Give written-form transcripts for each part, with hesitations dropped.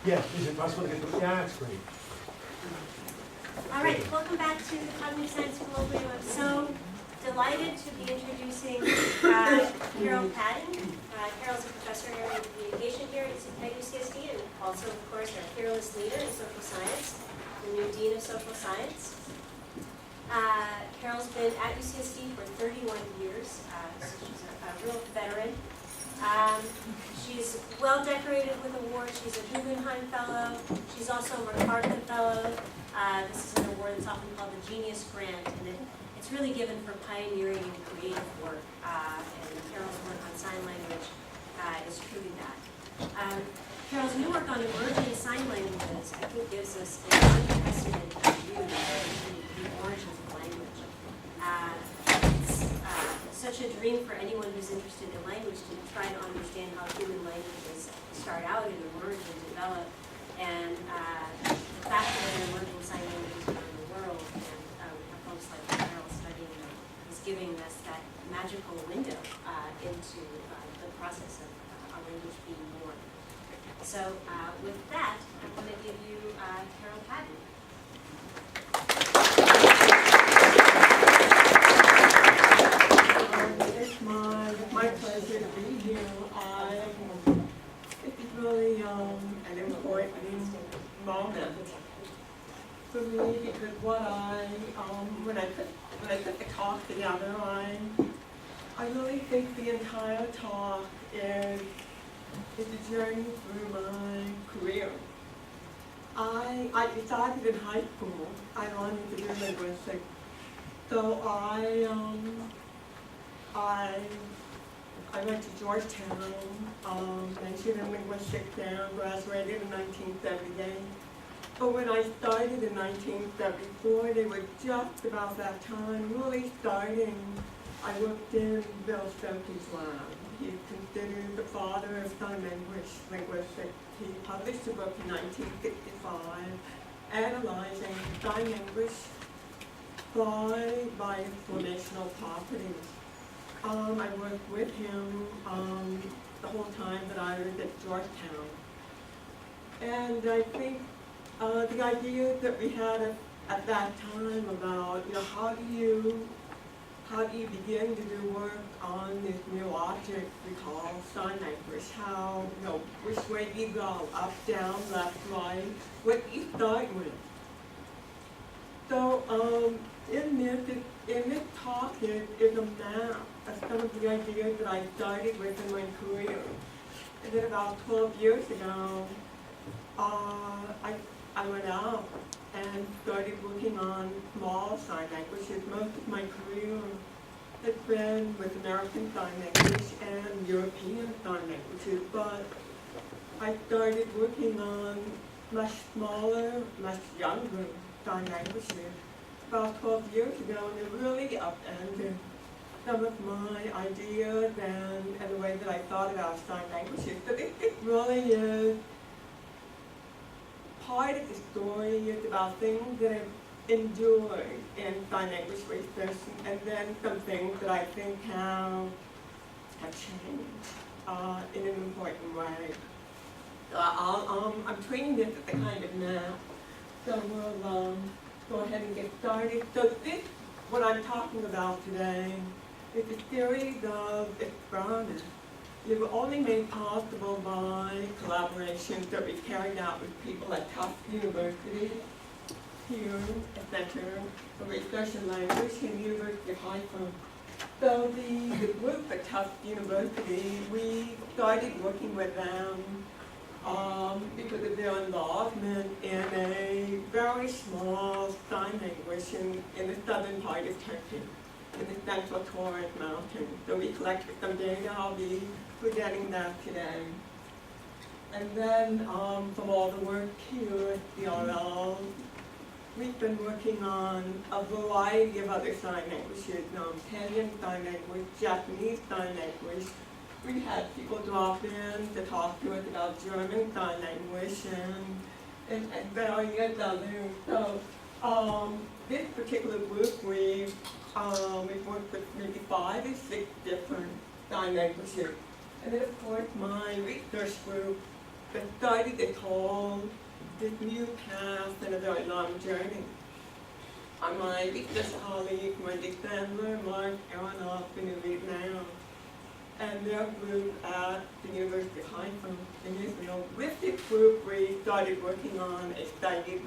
Yes, is it possible to get the, yeah, it's great. All right, welcome back to the Cognitive Science Colloquium. I'm so delighted to be introducing Carol Padden. Carol's a professor in area of communication here at UCSD, and also, of course, our fearless leader in social science, the new dean of social science. Carol's been at UCSD for 31 years, so she's a real veteran. She's well decorated with awards. She's a Guggenheim Fellow. She's also a MacArthur Fellow. This is an award that's often called the Genius Grant, and it's really given for pioneering and creative work. And Carol's work on sign language is truly that. Carol's new work on emerging sign languages, I think, gives us an unprecedented view into the origins of language. It's such a dream for anyone who's interested in language to try to understand how human languages start out and emerge and develop, and the fact that there are emerging sign languages around the world, and we have folks like Carol studying them, is giving us that magical window into the process of our language being born. So with that, I'm going to give you Carol Padden. It's my pleasure to be here. It's really an important moment for me, because when I put the talk together, I really think the entire talk is a journey through my career. I decided in high school I wanted to do linguistics, so I went to Georgetown, majored in linguistics there, graduated in 1978. But when I started in 1974, they were just about that time, really starting. I worked in Bill Stokey's lab. He's considered the father of sign language linguistics. He published a book in 1965 analyzing sign language by its formational properties. I worked with him the whole time that I was at Georgetown. And I think the idea that we had at that time about, how do you begin to do work on this new object we call sign language? How, which way do you go? Up, down, left, right? What do you start with? So in this talk is a map of some of the ideas that I started with in my career. And then about 12 years ago, I went out and started working on small sign languages. Most of my career has been with American Sign Language and European Sign Languages, but I started working on much smaller, much younger sign languages about 12 years ago, and it really upended some of my ideas and the way that I thought about sign languages. But it really is part of the story. Is about things that have endured in sign language research, and then some things that I think have changed in an important way. So I'm treating this as a kind of map. So we'll go ahead and get started. So this, what I'm talking about today, is a series of experiments that were only made possible by collaborations that we carried out with people at Tufts University, here at Center for Research in Language in the University of Haifa. So the group at Tufts University, we started working with them because of their involvement in a very small sign language in the southern part of Turkey, in the central Taurus Mountains. So we collected some data. I'll be presenting that today. And then from all the work here at CRL, we've been working on a variety of other sign languages, Kenyan Sign Language, Japanese Sign Language. We had people drop in to talk to us about German Sign Language and various others. So this particular group we we've worked with maybe 5 or 6 different sign languages. And then of course my research group that started this whole, this new path and a very long journey. My research colleague, Wendy Sandler, Mark Aronoff, and Louise now, and their group at the University of Haifa in Israel. With this group, we started working on a study of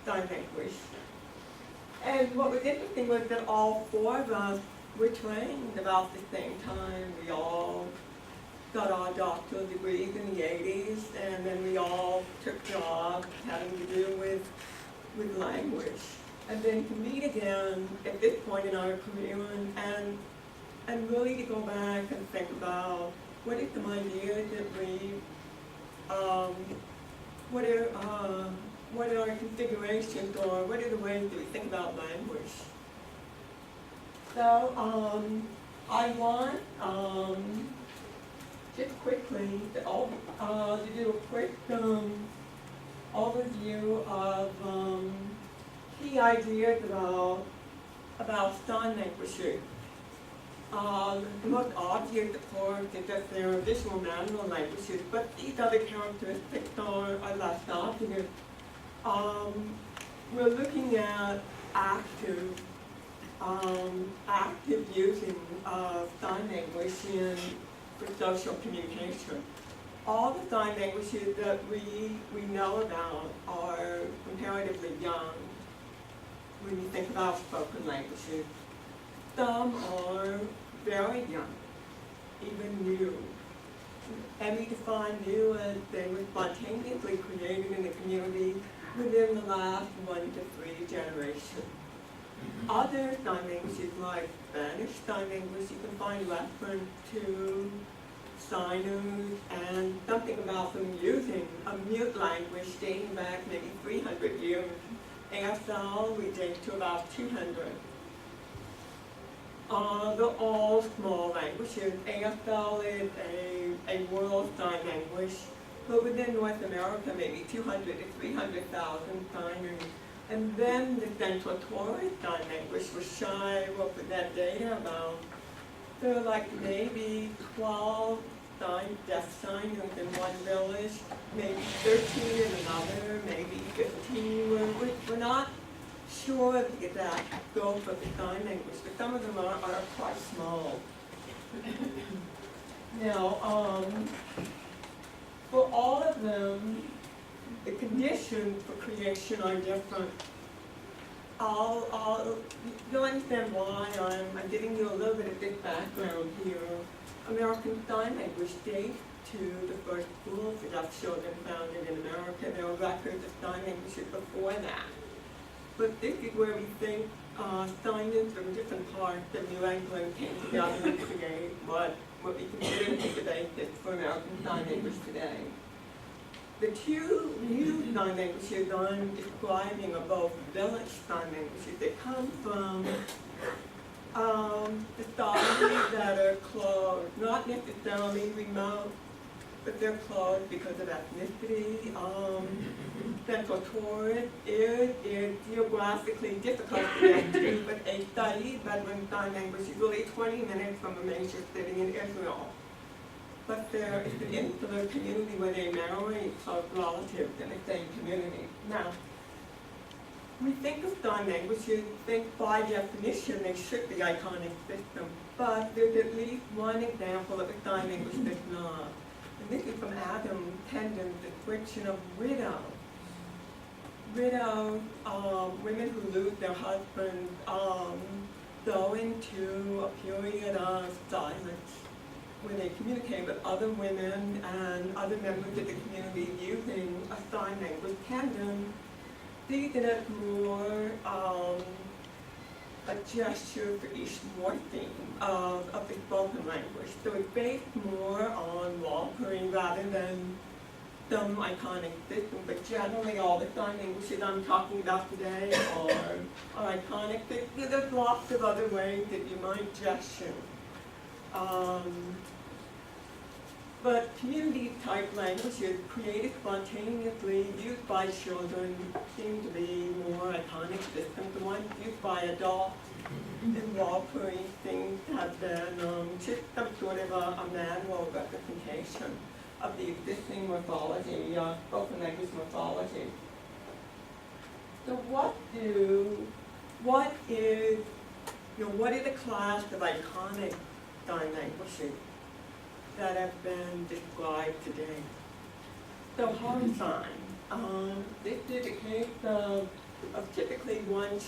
sign language. And what was interesting was that all 4 of us were trained about the same time. We all got our doctoral degrees in the 80s, and then we all took jobs having to do with language. And then to meet again at this point in our career and really to go back and think about what are some ideas that we, what are our configurations or what are the ways that we think about language. So I want just quickly to do a quick overview of key ideas about sign language. The most obvious, of course, is that there are additional manual languages, but these other characteristics are less obvious. We're looking at active using of sign language for social communication. All the sign languages that we know about are comparatively young when you think about spoken languages. Some are very young, even new. And we define new as they were spontaneously created in the community within the last 1 to 3 generations. Other sign languages like Spanish sign language, you can find reference to signers and something about them using a mute language dating back maybe 300 years. ASL, we date to about 200. They're all small languages. ASL is a world sign language, but within North America, maybe 200 to 300,000 signers. And then the Central Torres sign language was shy, what was that data about? There are like maybe 12 deaf signers in one village, maybe 13 in another, maybe 15. We're not sure of the exact scope of the sign language, but some of them are quite small. Now, for all of them, the conditions for creation are different. You'll understand why I'm giving you a little bit of this background here. American Sign Language dates to the first schools for deaf children founded in America. There are records of sign languages before that. But this is where we think signers from different parts of New England came together to create what we consider to be the basis for American Sign Language today. The 2 new sign languages I'm describing are both village sign languages. They come from societies that are closed, not necessarily remote, but they're closed because of ethnicity. Central Torres is geographically difficult to get to, but a study Bedouin Sign Language is really 20 minutes from a major city in Israel. But there is an insular community where they marry close relatives in the same community. Now, we think of sign languages, think by definition they should be iconic systems, but there's at least one example of a sign language that's not. And this is from Adam Padden's description of widow. Widows, women who lose their husbands, go into a period of silence when they communicate with other women and other members of the community using a sign language. Padden sees it as more a gesture for each morpheme of the spoken language. So it's based more on Walpurgis rather than some iconic system, but generally all the sign languages I'm talking about today are iconic. There's lots of other ways that you might gesture. But community-type languages created spontaneously, used by children, seem to be more iconic systems. The ones used by adults involuntary things have been just some sort of a manual representation of the existing morphology, spoken language morphology. So what is a class of iconic sign languages that have been described today? So home sign, this is a case of typically one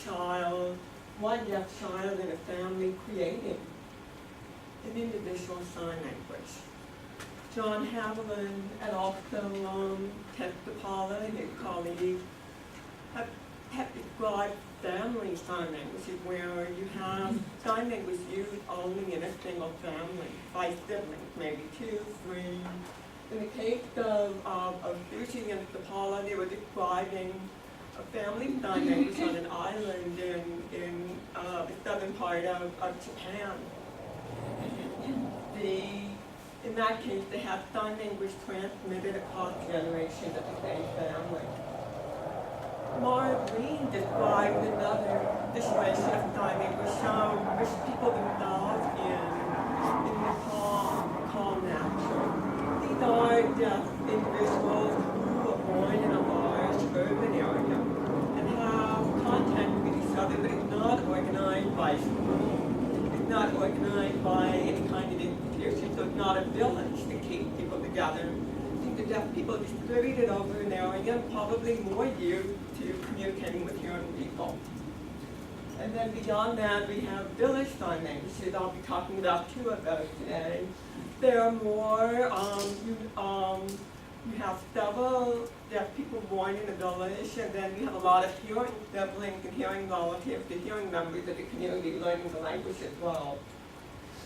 deaf child in a family creating an individual sign language. John Haviland and also Ted DePaula and his colleagues have described family sign languages where you have sign language used only in a single family, by siblings, maybe 2, 3. In the case of Sushi and DePaula, they were describing a family sign language on an island in the southern part of Japan. In that case, they have sign language transmitted across generations of the same family. Mara Green described another situation of sign language which people themselves in Nepal call natural. These are deaf individuals who are born in a large urban area and have contact with each other, but it's not organized by school. It's not organized by any kind of institution, so it's not a village to keep people together. The deaf people distributed over an area and probably more used to communicating with hearing people. And then beyond that, we have village sign languages. I'll be talking about 2 of those today. There are more, you have several deaf people born in a village, and then you have a lot of hearing siblings and hearing relatives, the hearing members of the community learning the language as well.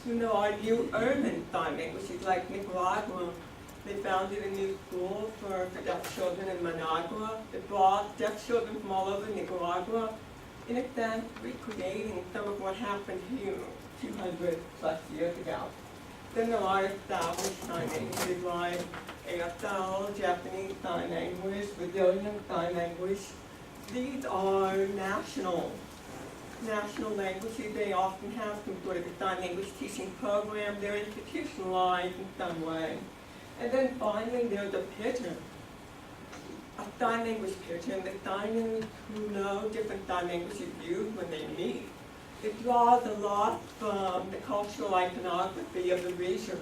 Our new urban sign languages like Nicaragua, they founded a new school for deaf children in Managua. They brought deaf children from all over Nicaragua, in a sense recreating some of what happened here 200 plus years ago. Then there are established sign languages like ASL, Japanese Sign Language, Brazilian Sign Language. These are national languages. They often have some sort of a sign language teaching program. They're institutionalized in some way. And then finally, there's a pidgin, a sign language pidgin. The signers who know different sign languages use when they meet. It draws a lot from the cultural iconography of the region.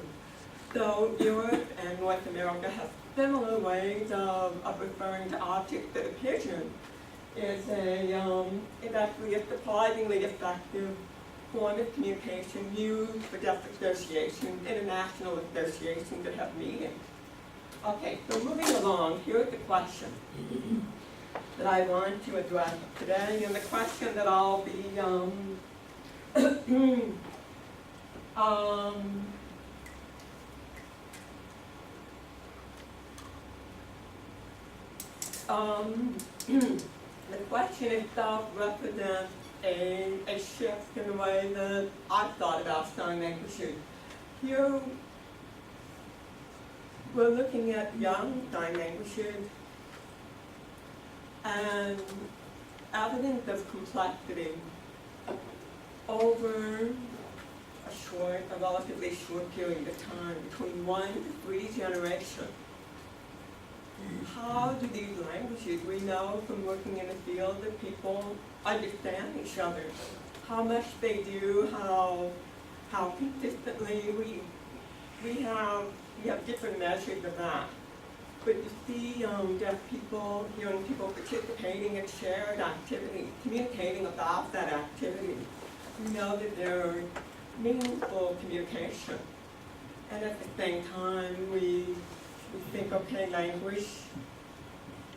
So Europe and North America have similar ways of referring to objects, but a pidgin is actually a surprisingly effective form of communication used for deaf associations, international associations that have meetings. Okay, so moving along, here's the question that I want to address today, and the question that I'll be the question itself represents a shift in the way that I've thought about sign languages. Here, we're looking at young sign languages and evidence of complexity over a relatively short period of time, between 1 to 3 generations. How do these languages, we know from working in the field that people understand each other, how much they do, how consistently we have different measures of that. But you see deaf people, hearing people participating in shared activities, communicating about that activity. We know that there's meaningful communication. And at the same time, we think, okay, language,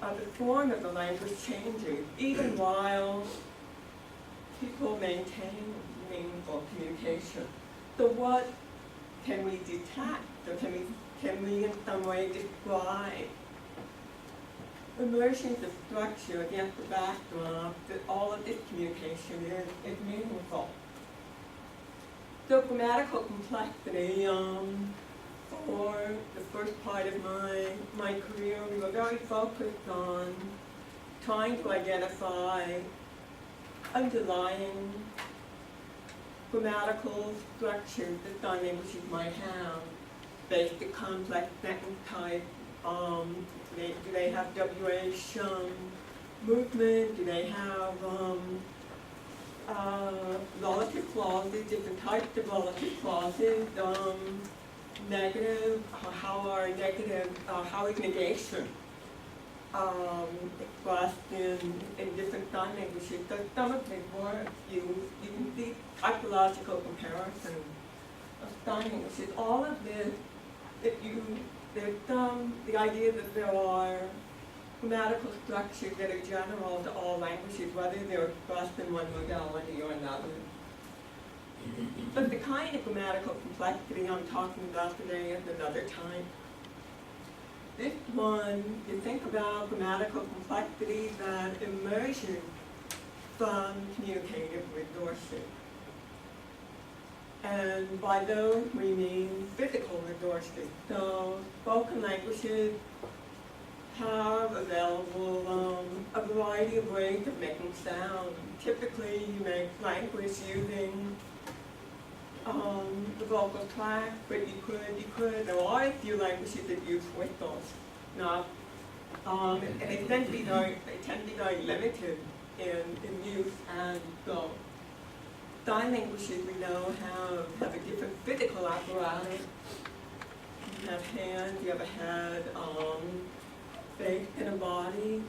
the form of the language changes, even while people maintain meaningful communication. So what can we detect, or can we in some way describe emergence of structure against the backdrop that all of this communication is meaningful? So grammatical complexity, for the first part of my career, we were very focused on trying to identify underlying grammatical structure that sign languages might have, basic complex sentence type, do they have WH movement, do they have relative clauses, different types of relative clauses, negative, how is negation expressed in different sign languages. So some of the work you can see typological comparison of sign languages. All of this, the idea that there are grammatical structures that are general to all languages, whether they're expressed in one modality or another. But the kind of grammatical complexity I'm talking about today is another type. This one, you think about grammatical complexity that emerges from communicative resources. And by those we mean physical resources. So spoken languages have available a variety of ways of making sound. Typically you make language using the vocal tract, but there are a few languages that use whistles. Now, and they tend to be very limited in use, and so sign languages we know have a different physical apparatus. You have hands, you have a head, face and a body.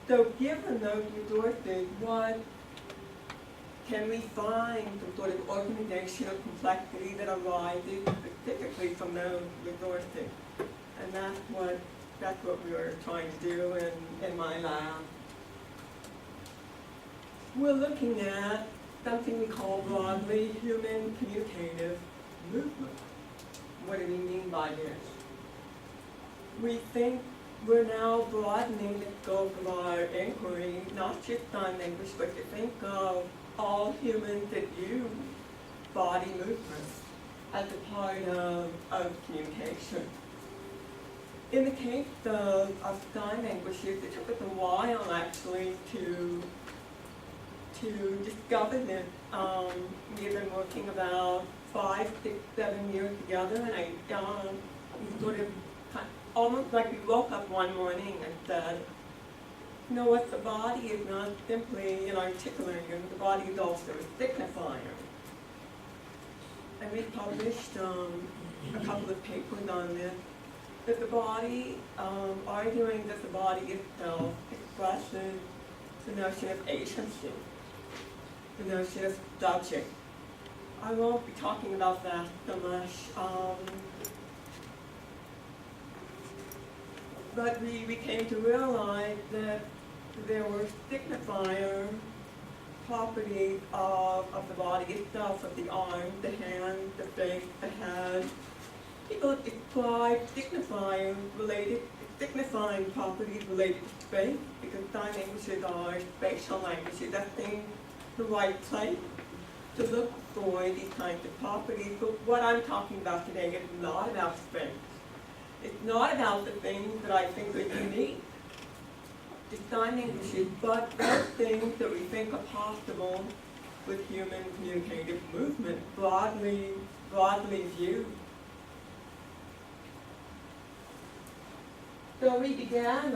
So given those resources, what can we find some sort of organizational complexity that arises specifically from those resources? And that's what we were trying to do in my lab. We're looking at something we call broadly human communicative movement. What do we mean by this? We think we're now broadening the scope of our inquiry, not just sign language, but to think of all humans that use body movement as a part of communication. In the case of sign languages, it took us a while actually to discover this. We have been working about 5, 6, 7 years together, and we sort of almost like we woke up one morning and said, you know what, the body is not simply an articulator, the body is also a signifier. And we published a couple of papers on this, that the body, arguing that the body itself expresses the notion of agency, the notion of subject. I won't be talking about that so much. But we came to realize that there were signifier properties of the body itself, of the arm, the hand, the face, the head. People describe signifying properties related to space, because sign languages are spatial languages. That seems the right place to look for these kinds of properties. But what I'm talking about today is not about space. It's not about the things that I think are unique to sign languages, but those things that we think are possible with human communicative movement, broadly viewed. So we began,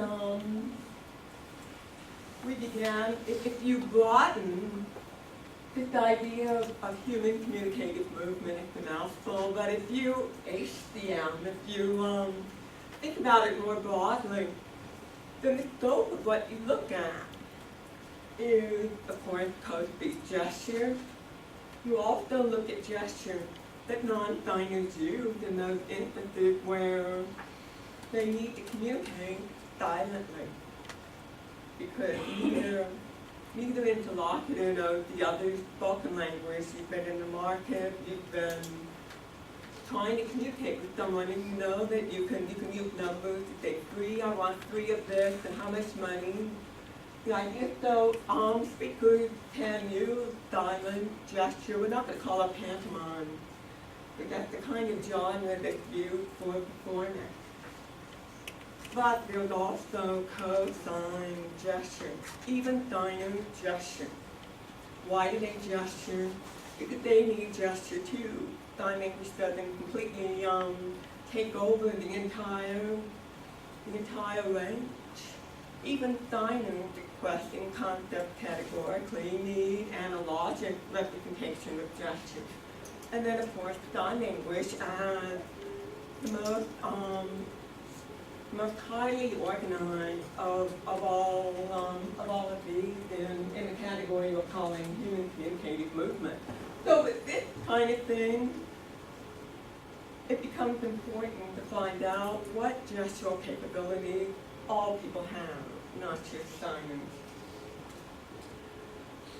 if you broaden this idea of human communicative movement, it's a mouthful, but if you HCM, if you think about it more broadly, then the scope of what you look at is, of course, code-speech gesture. You also look at gesture that non-signers use in those instances where they need to communicate silently, because neither interlocutor knows the other's spoken language. You've been in the market, you've been trying to communicate with someone, and you know that you can use numbers to say 3, I want 3 of this, and how much money. The idea, so speakers can use silent gesture. We're not going to call it pantomime, but that's the kind of genre that's used for performance. But there's also co-sign gesture, even signer gesture. Why do they gesture? because they need gesture too. Sign language doesn't completely take over the entire range. Even signers requesting concept categorically need analogic representation of gestures. And then of course sign language as the most highly organized of all of these in the category we're calling human communicative movement. So with this kind of thing, it becomes important to find out what gestural capabilities all people have, not just signers.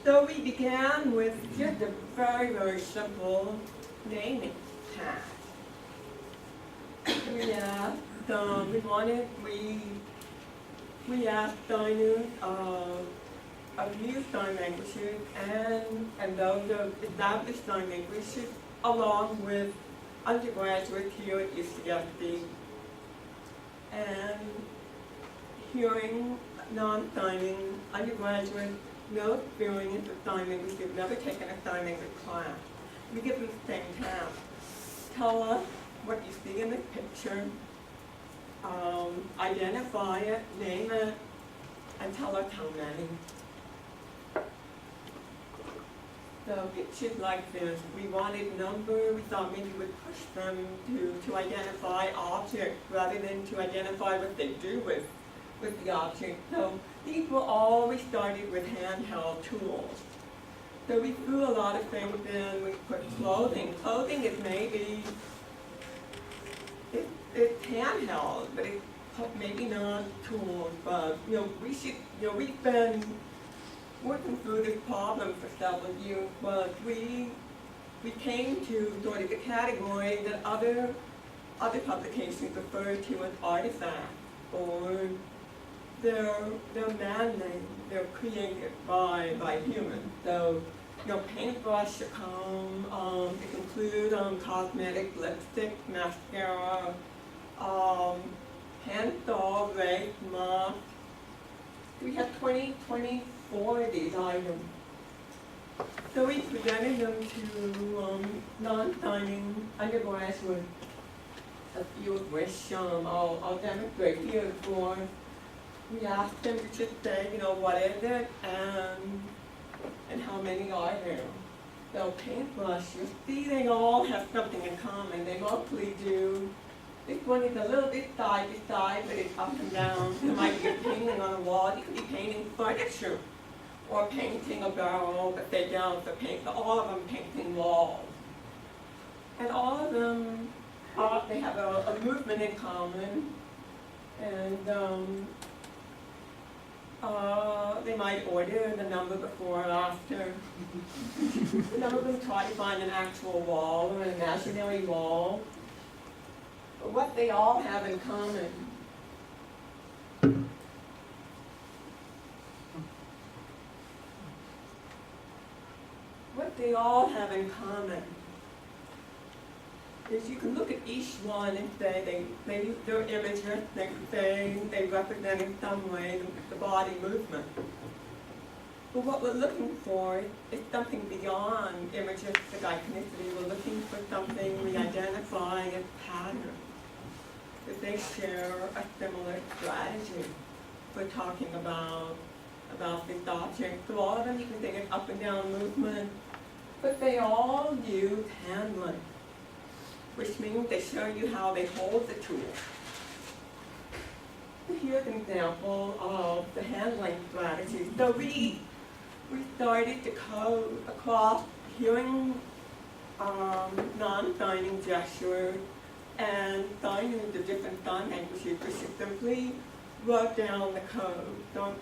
So we began with just a very, very simple naming task. We asked signers of new sign languages and those of established sign languages, along with undergraduates here at UCSD, and hearing non-signing undergraduates, no experience with sign language, they've never taken a sign language class. We give them the same task. Tell us what you see in the picture, identify it, name it, and tell us how many. So pictures like this, we wanted number, we thought maybe we would push them to identify objects rather than to identify what they do with the object. So these were all, we started with handheld tools. So we threw a lot of things in, we put clothing. Clothing is maybe, it's handheld, but it's maybe not tools, but we've been working through this problem for several years, but we came to sort of the category that other publications refer to as artifacts, or they're man-made, they're created by humans. So, paintbrush, it include cosmetic, lipstick, mascara, hand-saw, rake, mop. We have 24 of these items. So we presented them to non-signing undergraduates, a few of which I'll demonstrate here for. We asked them to just say, what is it and how many are there. So paintbrush, you see they all have something in common. They mostly do. This one is a little bit side to side, but it's up and down. It might be a painting on a wall. You could be painting furniture or painting a barrel, but they don't. So all of them painting walls. And all of them, they have a movement in common. And they might order the number before or after. Some of them try to find an actual wall or an imaginary wall. But what they all have in common is you can look at each one and say they're images, they represent in some way the body movement. But what we're looking for is something beyond images of iconicity. We're looking for something we identify as pattern, that they share a similar strategy. We're talking about this object. So all of them, you can think of up and down movement, but they all use handling, which means they show you how they hold the tool. Here's an example of the handling strategy. So we started to code across hearing non-signing gestures and signing the different sign languages. We simply wrote down the code. So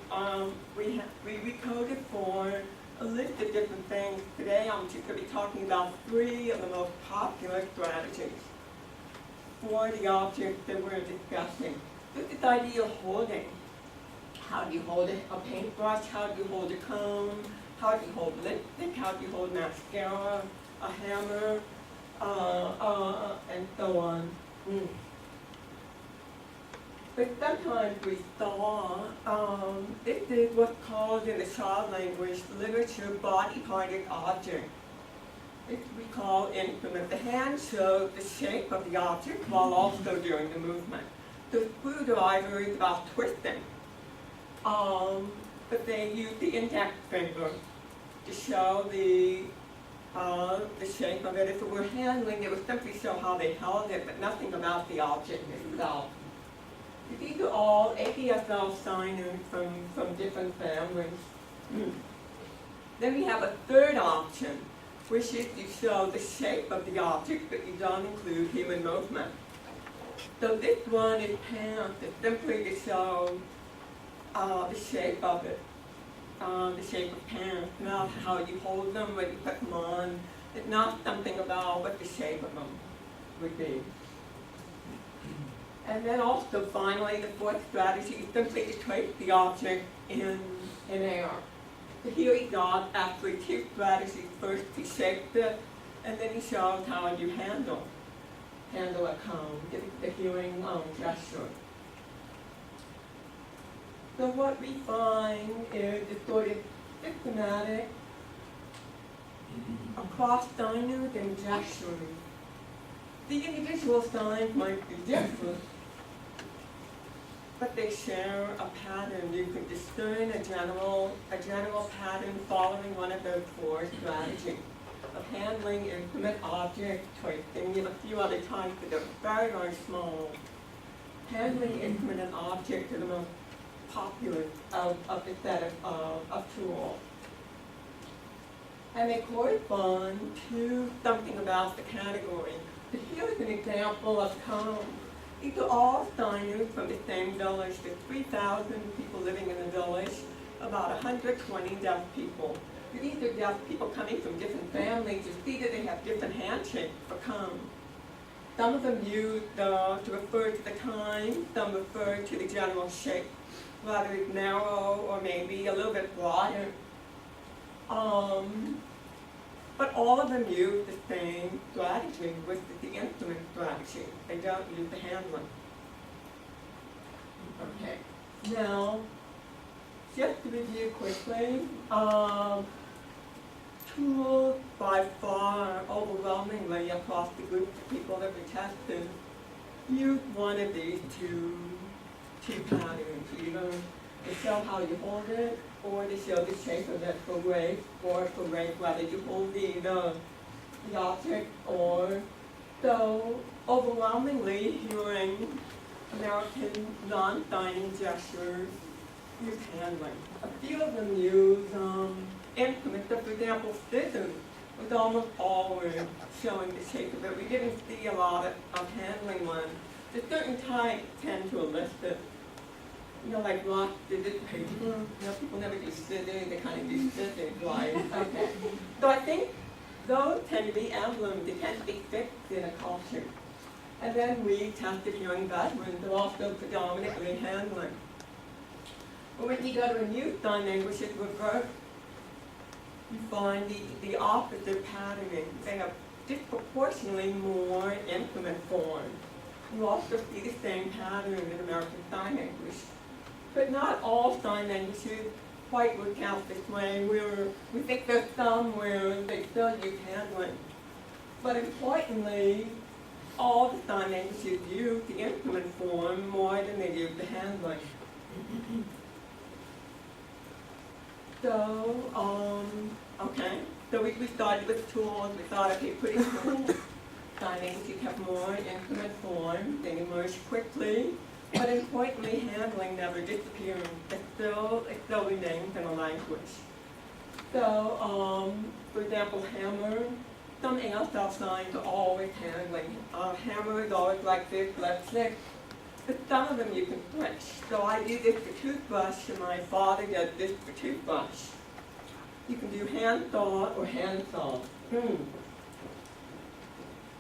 we recoded for a list of different things. Today I'm just going to be talking about 3 of the most popular strategies for the objects that we're discussing. This idea of holding. How do you hold a paintbrush? How do you hold a comb? How do you hold lipstick? How do you hold mascara? A hammer? And so on. But sometimes we saw, this is what's called in the child language literature body-parted object. If we call increment, the hand shows the shape of the object while also doing the movement. The screwdriver is about twisting, but they use the index finger to show the shape of it. If it were handling, it would simply show how they held it, but nothing about the object itself. These are all ADSL signers from different families. Then we have a third option, which is to show the shape of the object, but you don't include human movement. So this one is pants. It's simply to show the shape of it, the shape of pants, not how you hold them, when you put them on. It's not something about what the shape of them would be. And then also, finally, the fourth strategy is simply to trace the object in air. So here he got actually two strategies. First, he shaped it, and then he shows how you handle a cone, the hearing gesture. So what we find is a sort of systematic across signers and gestures. The individual signs might be different, but they share a pattern. You can discern a general pattern following one of those four strategies of handling, intimate object, tracing. We have a few other types that are very, very small. Handling, intimate, and object are the most popular of the set of tools. And they correspond to something about the category. So here's an example of cones. These are all signers from the same village. There's 3,000 people living in the village, about 120 deaf people. These are deaf people coming from different families. You see that they have different handshakes for cones. Some of them use to refer to the time, some refer to the general shape, whether it's narrow or maybe a little bit broader. But all of them use the same strategy, which is the instrument strategy. They don't use the handling. Okay. Now, just to review quickly, tools by far, overwhelmingly across the group of people that we tested, use one of these two patterns, either to show how you hold it, or to show the shape of it for weight, or for weight, whether you hold the object or. So, overwhelmingly, hearing American non-signing gestures use handling. A few of them use instruments. So, for example, scissors was almost always showing the shape of it. We didn't see a lot of handling ones. The certain types tend to elicit, like rock, scissors, paper. People never do scissors, they kind of do scissors, right? Okay. So I think those tend to be emblems. They tend to be fixed in a culture. And then we tested young veterans who are also predominantly handling. But when you go to a new sign language, it's reversed. You find the opposite patterning. They have disproportionately more instrument form. You also see the same pattern in American Sign Language. But not all sign languages quite work out this way. We think there's some where they still use handling. But importantly, all the sign languages use the instrument form more than they use the handling. So, okay. So we started with tools. We thought, okay, pretty cool. Sign languages have more instrument form. They emerge quickly. But importantly, handling never disappears. It still remains in a language. So, for example, hammer, some ASL signs are always handling. Hammer is always like this, left click. But some of them you can switch. So I do this for toothbrush, and my father does this for toothbrush. You can do hand saw or hand saw.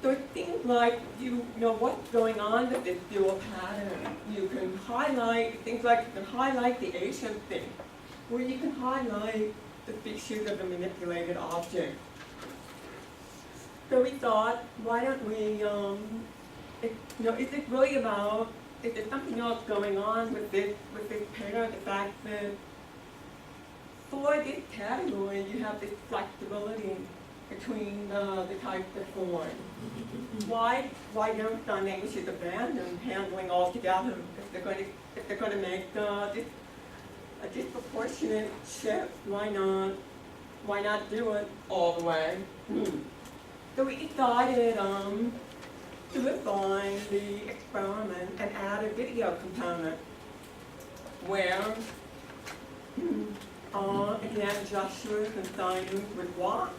So it seems like you know what's going on with this dual pattern. You can highlight things like you can highlight the Asian thing, or you can highlight the features of the manipulated object. So we thought, why don't we, is it really about, is there something else going on with this pair? The fact that for this category you have this flexibility between the types of form. Why don't dynamics abandon handling altogether if they're going to make a disproportionate shift? Why not do it all the way? So we decided to refine the experiment and add a video component where again, Joshua and Simon would watch.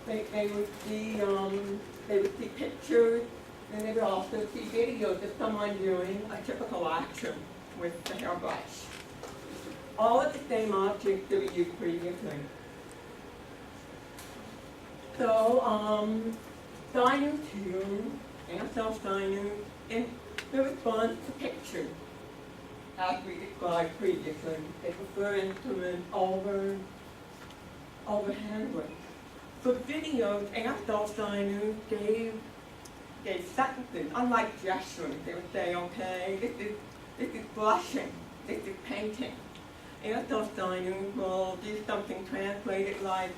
They would see pictures, and they would also see videos of someone doing a typical action with the hairbrush. All of the same objects that we used previously. So, Simon too, and Simon, in the response to pictures, as we described previously, they prefer instrument over handling. For videos, Einstein gave sentences, unlike gestures. They would say, okay, this is blushing, this is painting. Einstein will do something translated like,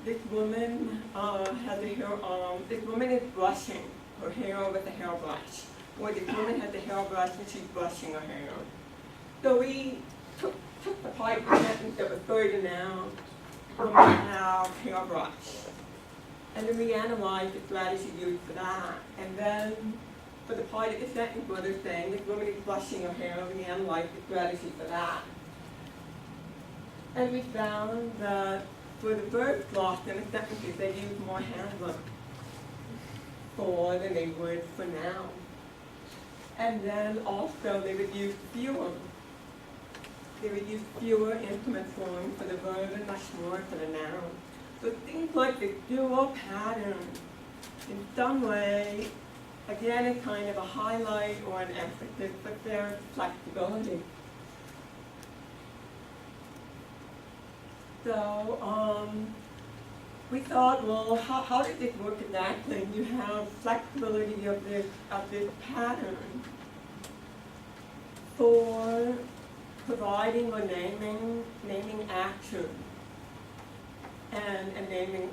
this woman has a hair, this woman is brushing her hair with a hairbrush. Or this woman has a hairbrush and she's brushing her hair. So we took the part of the sentence that referred to noun, women have hairbrush. And then we analyzed the strategy used for that. And then for the part of the sentence where they're saying this woman is brushing her hair, we analyzed the strategy for that. And we found that for the verb clause in the sentences, they use more handling for than they would for noun. And then also they would use fewer. They would use fewer intimate forms for the verb and much more for the noun. So things like the dual pattern, in some way, again, is kind of a highlight or an emphasis, but there's flexibility. So we thought, well, how does this work exactly? You have flexibility of this pattern for providing or naming action and naming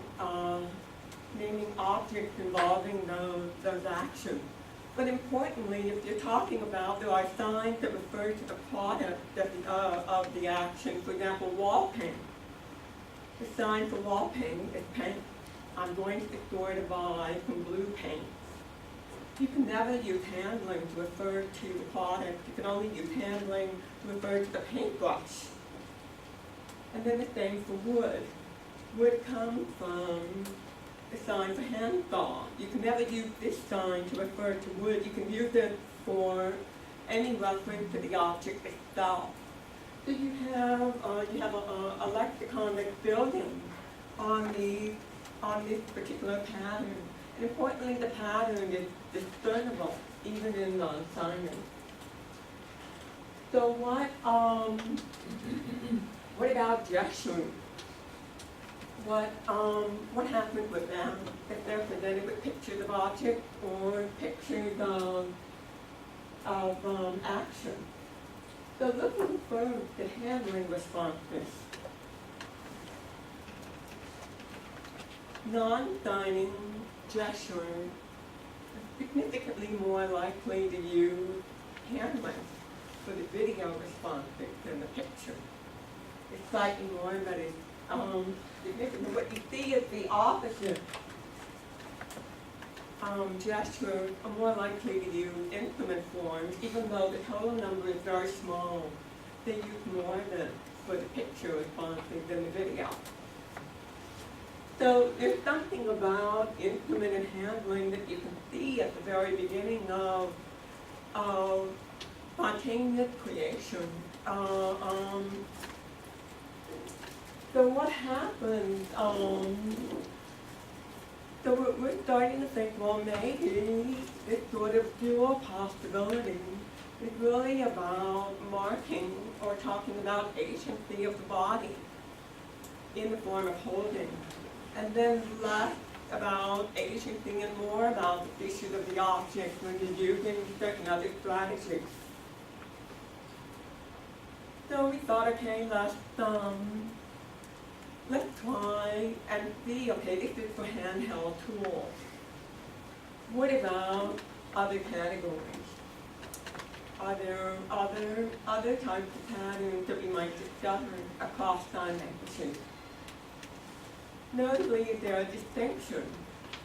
objects involving those actions. But importantly, if you're talking about, there are signs that refer to the product of the action. For example, wall paint. The sign for wall paint is paint. I'm going to the store to buy some blue paint. You can never use handling to refer to the product. You can only use handling to refer to the paintbrush. And then the same for wood. Wood comes from the sign for handsaw. You can never use this sign to refer to wood. You can use it for any reference to the object itself. So you have a lexicon that's building on this particular pattern. And importantly, the pattern is discernible even in non-signing. So what about gestures? What happens with them if they're presented with pictures of objects or pictures of action? So looking first at handling responses. Non-signing gestures are significantly more likely to use handling for the video responses than the picture. It's slightly more, but it's significant. What you see is the opposite. Gestures are more likely to use instrument forms, even though the total number is very small. They use more than for the picture responses than the video. So there's something about instrument and handling that you can see at the very beginning of spontaneous creation. So what happens? So we're starting to think, well, maybe this sort of dual possibility is really about marking or talking about agency of the body in the form of holding, and then less about agency and more about the issues of the object when you're using certain other strategies. So we thought, okay, let's try and see, okay, this is for handheld tools. What about other categories? Are there other types of patterns that we might discover across sign languages? Notably, there are distinctions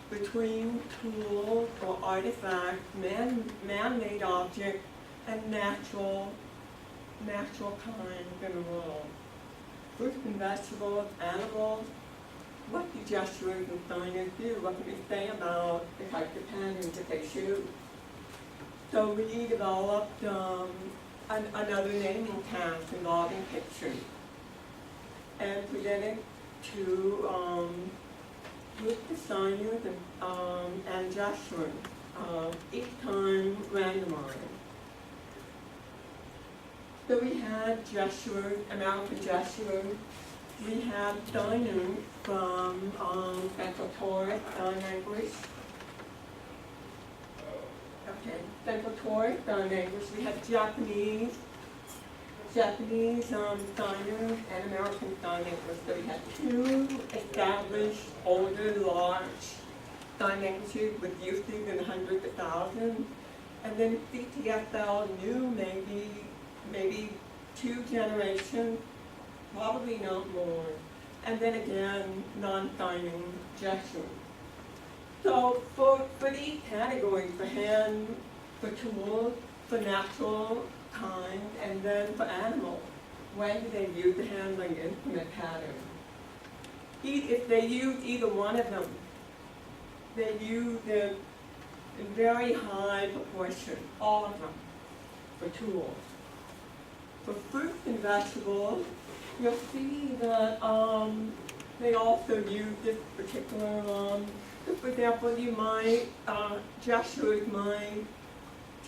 between tools or artifacts, man-made objects, and natural kinds in the world. Fruits and vegetables, animals, what do gestures and signers do? What can we say about the types of patterns that they choose? So we developed another naming task involving pictures and presented to group designers and gestures, each time randomized. So we had gestures, American gestures. We had signers from Central Taurus sign language. Okay, Central Taurus sign language. We had Japanese signers and American sign language. So we had two established, older, large sign languages with usage in hundreds of thousands. And then CTSL new, maybe 2 generations, probably not more. And then again, non-signing gestures. So for these categories, for hand, for tools, for natural kind, and then for animals, when do they use the handling instrument pattern? If they use either one of them, they use it in very high proportion, all of them, for tools. For fruits and vegetables, you'll see that they also use this particular, for example, you might, gestures might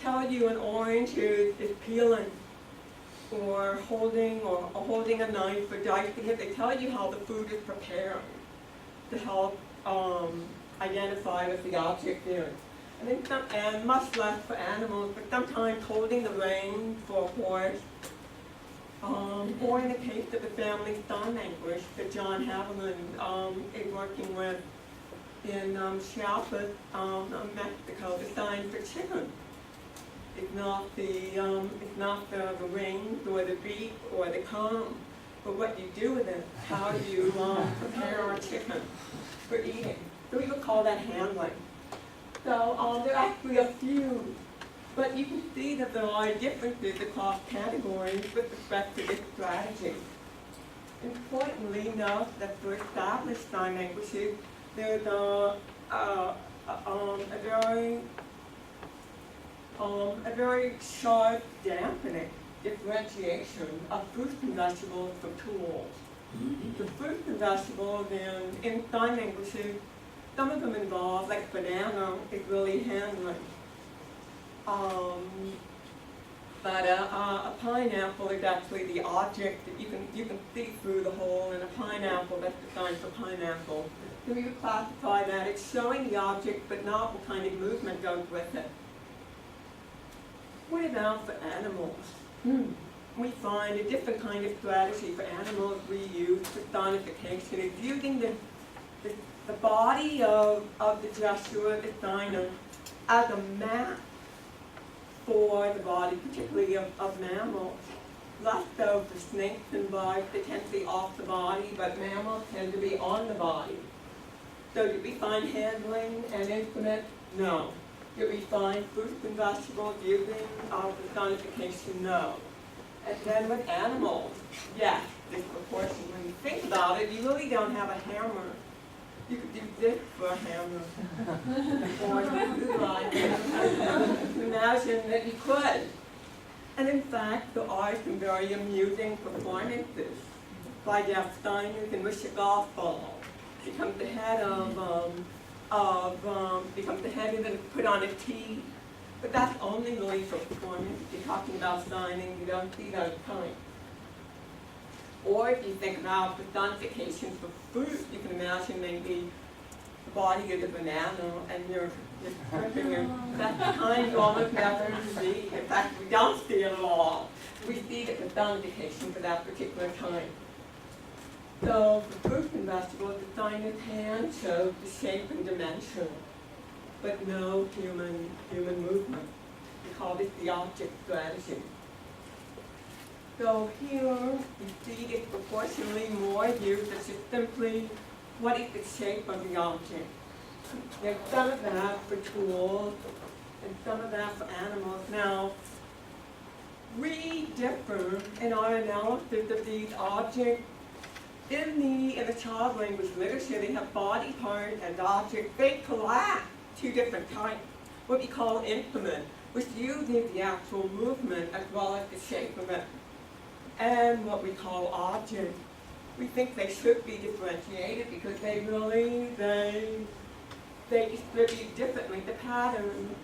tell you an orange is peeling, or holding a knife or dicing it. They tell you how the food is prepared to help identify what the object is. And much less for animals, but sometimes holding the rein for a horse, or in the case of the family sign language that John Haviland is working with in Chiapas, Mexico, the sign for chicken. It's not the rings or the beak or the comb, but what you do with it, how you prepare a chicken for eating. So we would call that handling. So there are actually a few, but you can see that there are differences across categories with respect to this strategy. Importantly, note that for established sign languages, there's a very sharp dampening differentiation of fruits and vegetables from tools. The fruits and vegetables in sign languages, some of them involve, like banana, is really handling. But a pineapple is actually the object that you can see through the hole in a pineapple. That's the sign for pineapple. So we would classify that. It's showing the object, but not what kind of movement goes with it. What about for animals? We find a different kind of strategy for animals we use for sonification. It's using the body of the gesture, the signer, as a map for the body, particularly of mammals. Less so for snakes and bugs, they tend to be off the body, but mammals tend to be on the body. So did we find handling and instruments? No. Did we find fruits and vegetables using the sonification? No. And then with animals, yes, disproportion. When you think about it, you really don't have a hammer. You could do this for a hammer. Or you could like imagine that you could. And in fact, there are some very amusing performances by deaf signers in which a golf ball becomes the head becomes the head and then put on a tee. But that's only really for performance. If you're talking about signing, you don't see those kinds. Or if you think about personification for fruit, you can imagine maybe the body of a banana and you're stripping it. That's the kind you almost never see. In fact, we don't see it at all. We see the personification for that particular time. So for fruit and vegetables, the signer's hand shows the shape and dimension, but no human movement. We call this the object strategy. So here you see disproportionately more use of just simply what is the shape of the object. There's some of that for tools and some of that for animals. Now, we differ in our analysis of these objects. In the child language literature, they have body part and object. They collapse two different types, what we call implement, which uses the actual movement as well as the shape of it, and what we call object. We think they should be differentiated because they distribute differently. The pattern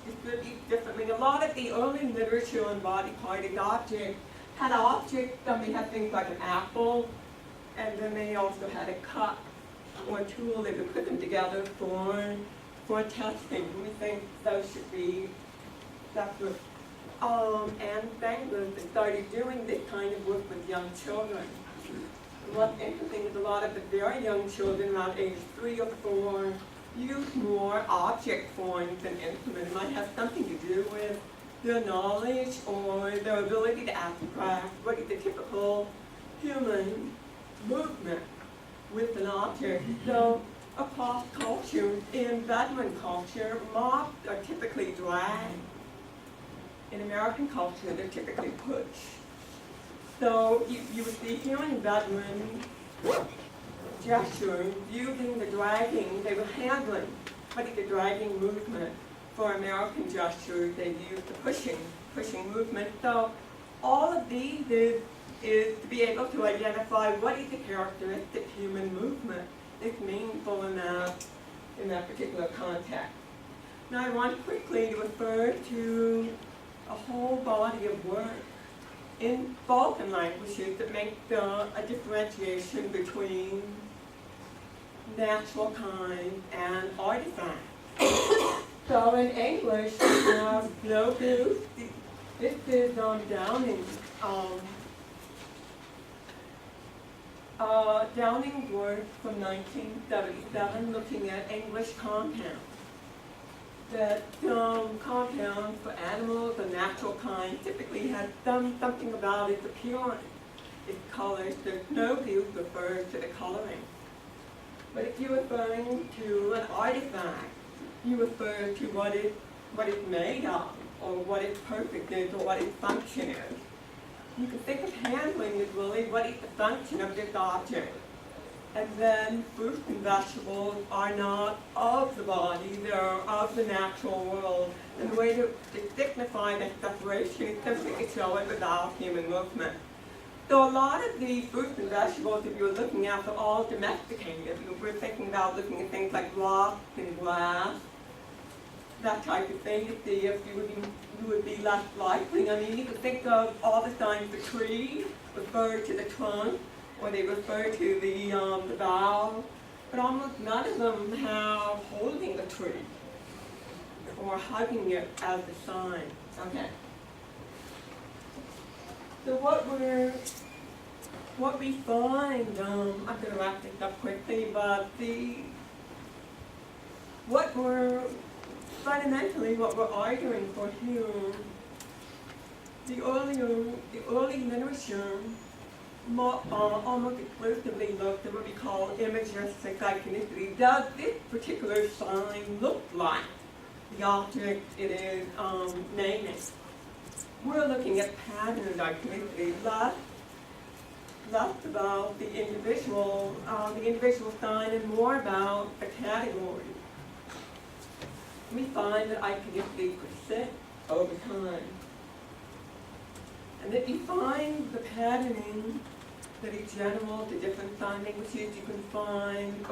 distributes differently. A lot of the early literature on body part and object had objects. Somebody had things like an apple, and then they also had a cup or a tool. They would put them together for testing. We think those should be separate. And Bangladesh started doing this kind of work with young children. What's interesting is a lot of the very young children around age 3 or 4 use more object forms than implement. It might have something to do with their knowledge or their ability to abstract what is the typical human movement with an object. So across cultures, in veteran culture, mops are typically dragged. In American culture, they're typically pushed. So you would see here in veteran gestures using the dragging, they were handling, but it's a dragging movement. For American gestures, they use the pushing movement. So all of these is to be able to identify what is the characteristic human movement that's meaningful in that particular context. Now I want quickly to refer to a whole body of work in Balkan languages that make a differentiation between natural kind and artifact. So in English, we have no goose. This is Downing's work from 1977 looking at English compounds. That compounds for animals, the natural kind, typically has something about its appearance, its colors. There's no view refers to the coloring. But if you're referring to an artifact, you refer to what it's made of, or what its purpose is, or what its function is. You can think of handling as really what is the function of this object. And then fruits and vegetables are not of the body, they're of the natural world. And the way to signify that separation is simply to show it without human movement. So a lot of the fruits and vegetables that you're looking at are all domesticated. We're thinking about looking at things like rocks and glass, that type of thing, to see if you would be less likely. I mean, you could think of all the signs the trees refer to the trunk, or they refer to the bough, but almost none of them have holding the tree or hugging it as a sign. Okay. So what we find, I'm going to wrap this up quickly, but fundamentally what we're arguing for here, the early literature almost exclusively looked at what we call imagistic iconicity. Does this particular sign look like the object it is naming? We're looking at patterned iconicity, less about the individual sign and more about the category. We find that iconicity persists over time. And that defines the patterning that is general to different sign languages. You can find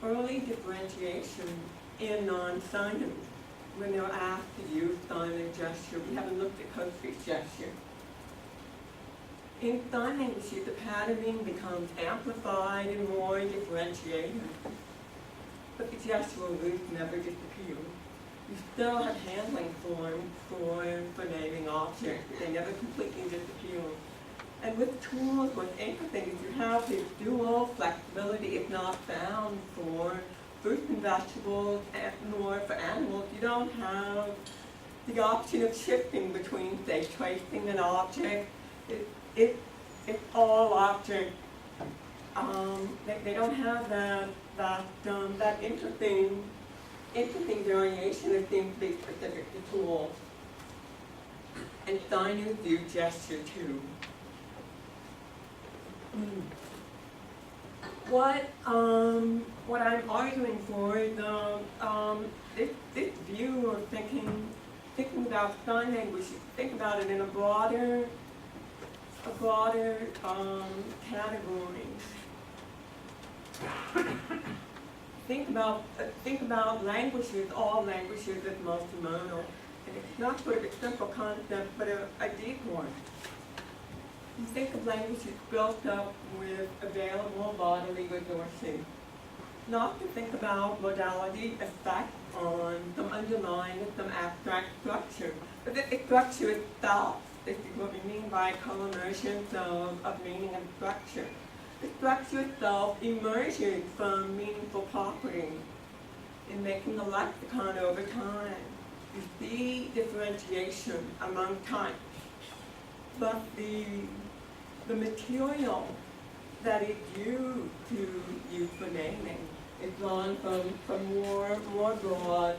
early differentiation in non-signers when they're asked to use sign and gesture. We haven't looked at code-free gesture. In sign languages, the patterning becomes amplified and more differentiated. But the gestural roots never disappear. You still have handling forms for naming objects. They never completely disappear. And with tools, what's interesting is you have this dual flexibility. It's not found for fruits and vegetables, nor for animals. You don't have the option of shifting between, say, tracing an object. It's all object. They don't have that interesting variation that seems to be specific to tools. And designers do gesture too. What I'm arguing for is this view of thinking about sign language. Think about it in a broader category. Think about languages, all languages as multimodal. And it's not sort of a simple concept, but a deep one. You think of languages built up with available bodily resources. Not to think about modality effect on some underlying, some abstract structure, but the structure itself. This is what we mean by co-emergence of meaning and structure. The structure itself emerges from meaningful property in making the lexicon over time. You see differentiation among types, but the material that is used to use for naming is drawn from more broad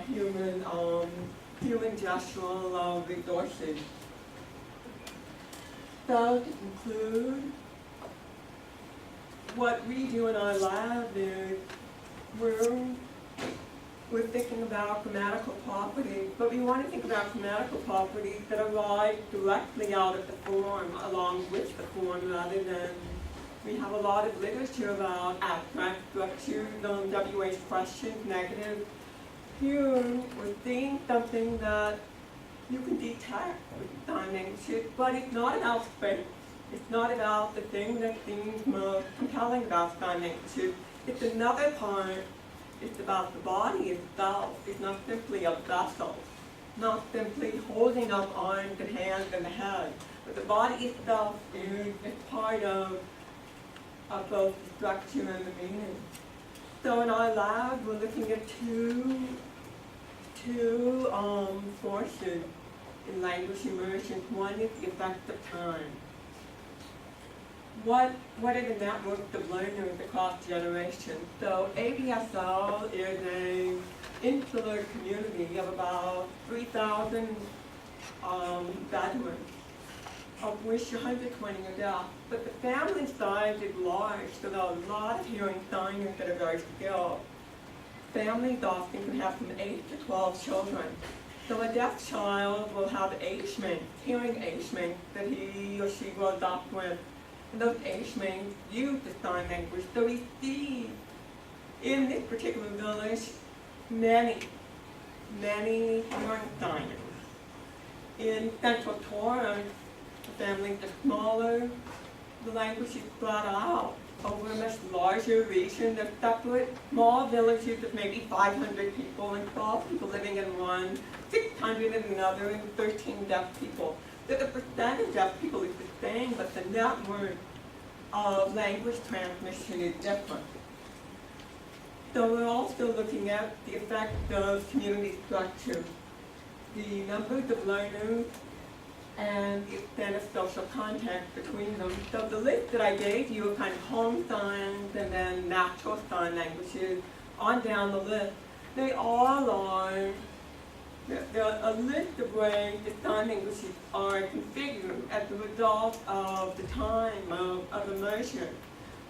human gestural resources. So to conclude, what we do in our lab is we're thinking about grammatical properties, but we want to think about grammatical properties that arise directly out of the form, along with the form, rather than we have a lot of literature about abstract structures, WH questions, negatives. Here, we're seeing something that you can detect with sign language, but it's not about space. It's not about the thing that seems most compelling about sign language. It's another part. It's about the body itself. It's not simply a vessel, not simply holding up arms and hands and the head, but the body itself is part of both the structure and the meaning. So in our lab, we're looking at two forces in language immersion. One is the effect of time. What are the networks of learners across generations? So ABSL is an insular community of about 3,000 veterans, of which 120 are deaf. But the family size is large, so there are a lot of hearing signers that are very skilled. Families often can have from 8 to 12 children. So a deaf child will have age mates, hearing age mates that he or she grows up with. And those age mates use the sign language. So we see in this particular village many hearing signers. In Central Torrance, the families are smaller, the language is spread out over a much larger region. They're separate small villages of maybe 500 people and 12 people living in one, 600 in another, and 13 deaf people. So the percent of deaf people is the same, but the network of language transmission is different. So we're also looking at the effect of community structure, the numbers of learners, and the extent of social contact between them. So the list that I gave you are kind of home signs and then natural sign languages on down the list. They all are, there are a list of ways the sign languages are configured as a result of the time of immersion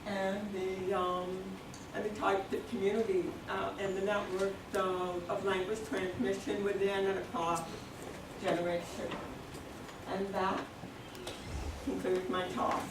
and the types of community and the networks of language transmission within and across generations. And that concludes my talk.